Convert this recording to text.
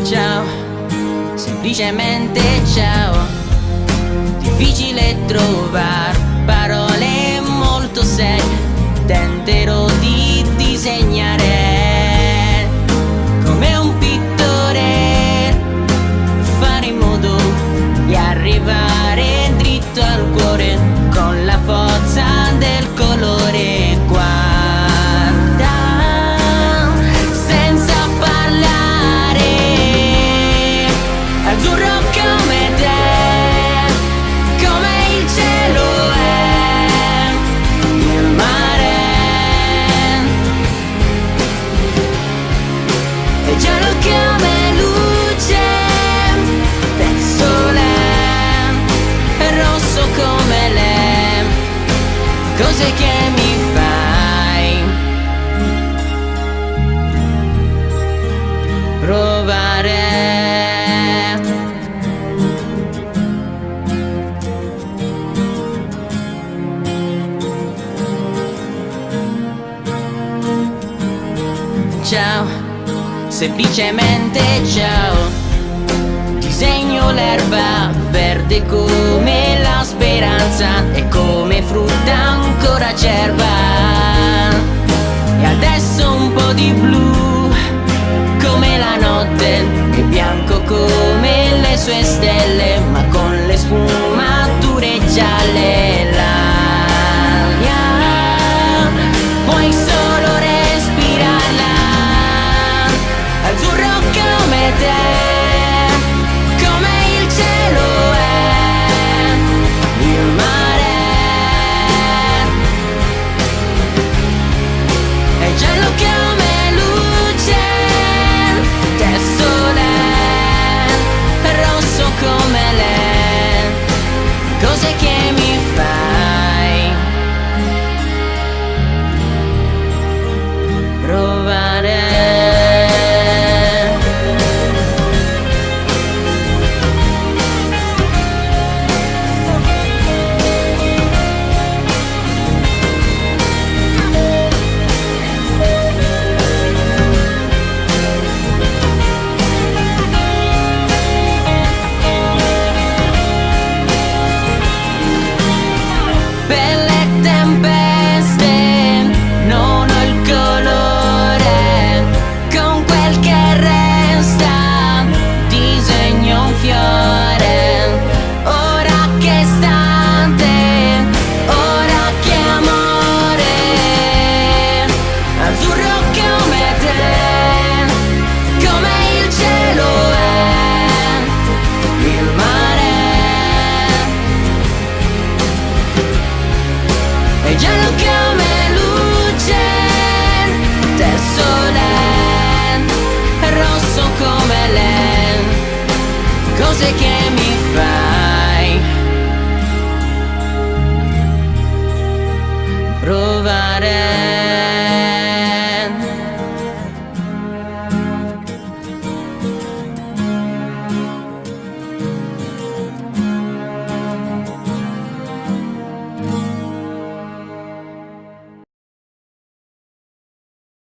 Ciao, semplicemente ciao. Difficile trovare parole molto serie. Tenterò di disegnare come un pittore, fare in modo di arrivare dritto al cuore con la forza del colore. Guarda senza parlare, azzurro come te, come il cielo è, il mare è giallo come luce del sole, è rosso come le cose che mi fai provare. Ciao, semplicemente ciao. Disegno l'erba verde come la speranza e come frutta ancora acerba. E adesso un po' di blu come la notte e bianco come le sue stelle, ma con le sfumature gialle. L'aria puoi solo respirarla, azzurro come te, come il cielo è, il mare è giallo come luce del sole, è rosso come le cose che mi fai provare. Per le tempeste non ho il colore, con quel che resta disegno un fiore. Ora che istante, ora che amore, azzurro come te, come il cielo è, il mare è giallo come luce del sole, è rosso come le cose che